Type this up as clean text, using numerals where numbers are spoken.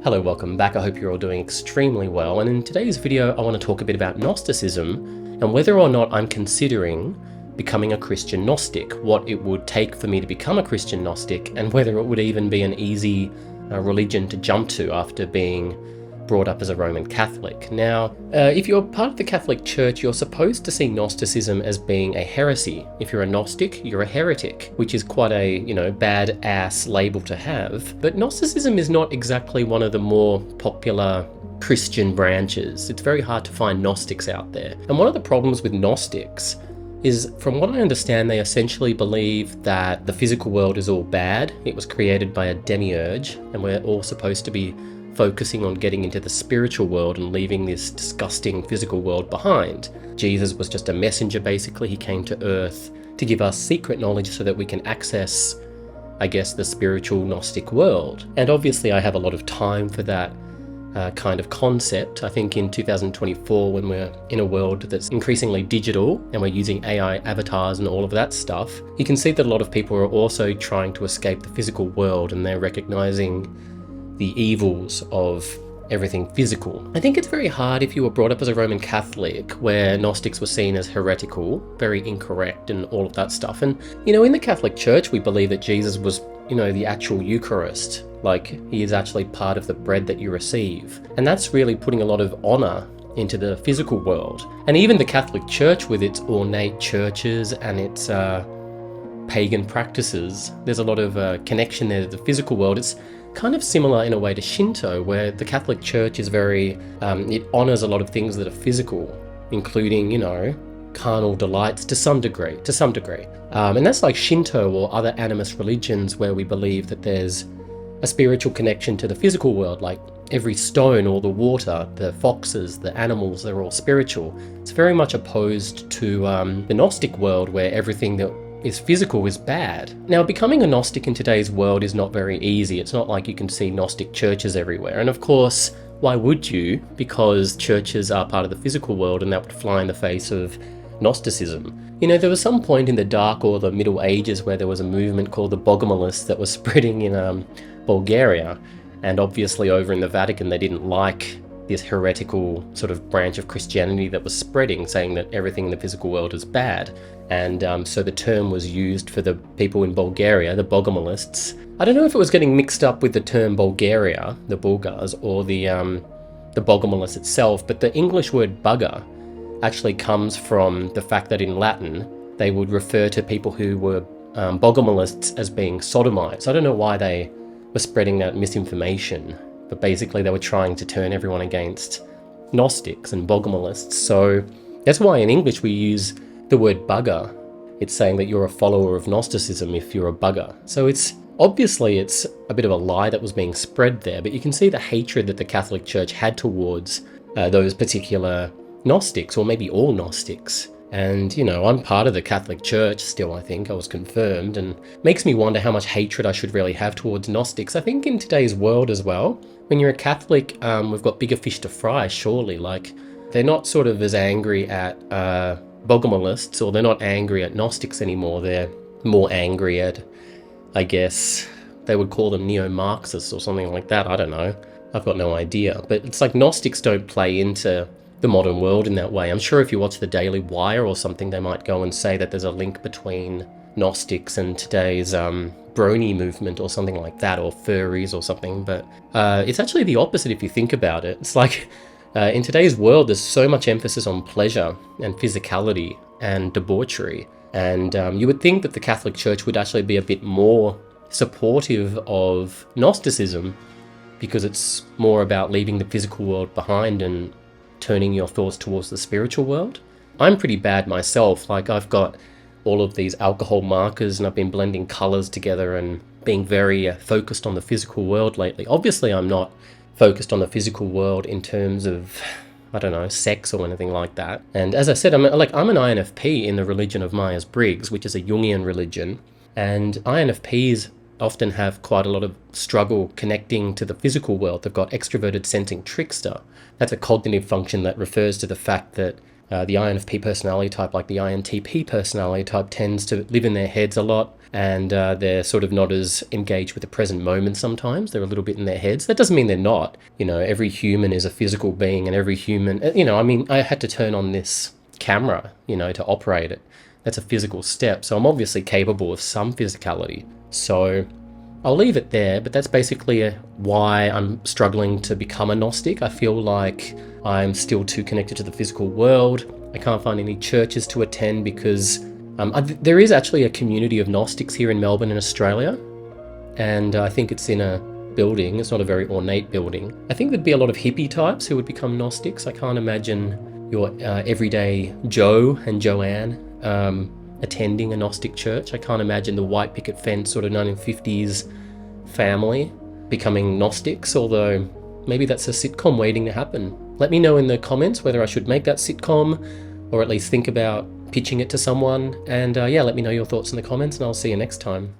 Hello, welcome back. I hope you're all doing extremely well. And in today's video, I want to talk a bit about Gnosticism and whether or not I'm considering becoming a Christian Gnostic, what it would take for me to become a Christian Gnostic, and whether it would even be an easy religion to jump to after being brought up as a Roman Catholic. Now, if you're part of the Catholic Church, you're supposed to see Gnosticism as being a heresy. If you're a Gnostic, you're a heretic, which is quite a, bad-ass label to have. But Gnosticism is not exactly one of the more popular Christian branches. It's very hard to find Gnostics out there. And one of the problems with Gnostics is, from what I understand, they essentially believe that the physical world is all bad. It was created by a demiurge, and we're all supposed to be focusing on getting into the spiritual world and leaving this disgusting physical world behind. Jesus was just a messenger, basically. He came to earth to give us secret knowledge so that we can access, the spiritual Gnostic world. And obviously I have a lot of time for that kind of concept. I think in 2024, when we're in a world that's increasingly digital and we're using AI avatars and all of that stuff, you can see that a lot of people are also trying to escape the physical world, and they're recognizing the evils of everything physical. I think it's very hard if you were brought up as a Roman Catholic, where Gnostics were seen as heretical, very incorrect and all of that stuff. And, in the Catholic Church, we believe that Jesus was, the actual Eucharist. Like, he is actually part of the bread that you receive. And that's really putting a lot of honor into the physical world. And even the Catholic Church, with its ornate churches and its pagan practices, there's a lot of connection there to the physical world. It's kind of similar in a way to Shinto, where the Catholic Church is very, it honors a lot of things that are physical, including, carnal delights to some degree. And that's like Shinto or other animist religions, where we believe that there's a spiritual connection to the physical world, like every stone or the water, the foxes, the animals, they're all spiritual. It's very much opposed to the Gnostic world, where everything that is physical is bad. Now, becoming a Gnostic in today's world is not very easy. It's not like you can see Gnostic churches everywhere. And of course, why would you? Because churches are part of the physical world, and that would fly in the face of Gnosticism. There was some point in the Dark or the Middle Ages where there was a movement called the Bogomilists that was spreading in Bulgaria. And obviously over in the Vatican, they didn't like this heretical sort of branch of Christianity that was spreading, saying that everything in the physical world is bad. And so the term was used for the people in Bulgaria, the Bogomilists. I don't know if it was getting mixed up with the term Bulgaria, the Bulgars, or the Bogomilist itself, but the English word bugger actually comes from the fact that in Latin, they would refer to people who were Bogomilists as being sodomites. I don't know why they were spreading that misinformation, but basically they were trying to turn everyone against Gnostics and Bogomilists. So that's why in English we use the word bugger. It's saying that you're a follower of Gnosticism if you're a bugger. So it's a bit of a lie that was being spread there, but you can see the hatred that the Catholic Church had towards those particular Gnostics, or maybe all Gnostics. And, I'm part of the Catholic Church still, I think. I was confirmed, and makes me wonder how much hatred I should really have towards Gnostics. I think in today's world as well, when you're a Catholic, we've got bigger fish to fry, surely. Like, they're not sort of as angry at Bogomilists, or they're not angry at Gnostics anymore. They're more angry at, I guess, they would call them neo-Marxists or something like that. I don't know. I've got no idea. But it's like Gnostics don't play into the modern world in that way. I'm sure if you watch the Daily Wire or something, they might go and say that there's a link between Gnostics and today's brony movement or something like that, or furries or something. But it's actually the opposite if you think about it. It's like in today's world, there's so much emphasis on pleasure and physicality and debauchery. And you would think that the Catholic Church would actually be a bit more supportive of Gnosticism, because it's more about leaving the physical world behind and turning your thoughts towards the spiritual world. I'm pretty bad myself. Like, I've got all of these alcohol markers, and I've been blending colors together and being very focused on the physical world lately. Obviously, I'm not focused on the physical world in terms of, sex or anything like that. And as I said, I'm an INFP in the religion of Myers-Briggs, which is a Jungian religion. And INFPs often have quite a lot of struggle connecting to the physical world. They've got extroverted sensing trickster. That's a cognitive function that refers to the fact that The INFP personality type, like the INTP personality type, tends to live in their heads a lot, and they're sort of not as engaged with the present moment sometimes. They're a little bit in their heads. That doesn't mean they're not. Every human is a physical being, and every human, I had to turn on this camera, to operate it. That's a physical step. So I'm obviously capable of some physicality. So I'll leave it there, but that's basically why I'm struggling to become a Gnostic. I feel like I'm still too connected to the physical world. I can't find any churches to attend because there is actually a community of Gnostics here in Melbourne in Australia, and I think it's in a building. It's not a very ornate building. I think there'd be a lot of hippie types who would become Gnostics. I can't imagine your everyday Joe and Joanne attending a Gnostic church. I can't imagine the white picket fence sort of 1950s family becoming Gnostics, although maybe that's a sitcom waiting to happen. Let me know in the comments whether I should make that sitcom or at least think about pitching it to someone. And let me know your thoughts in the comments, and I'll see you next time.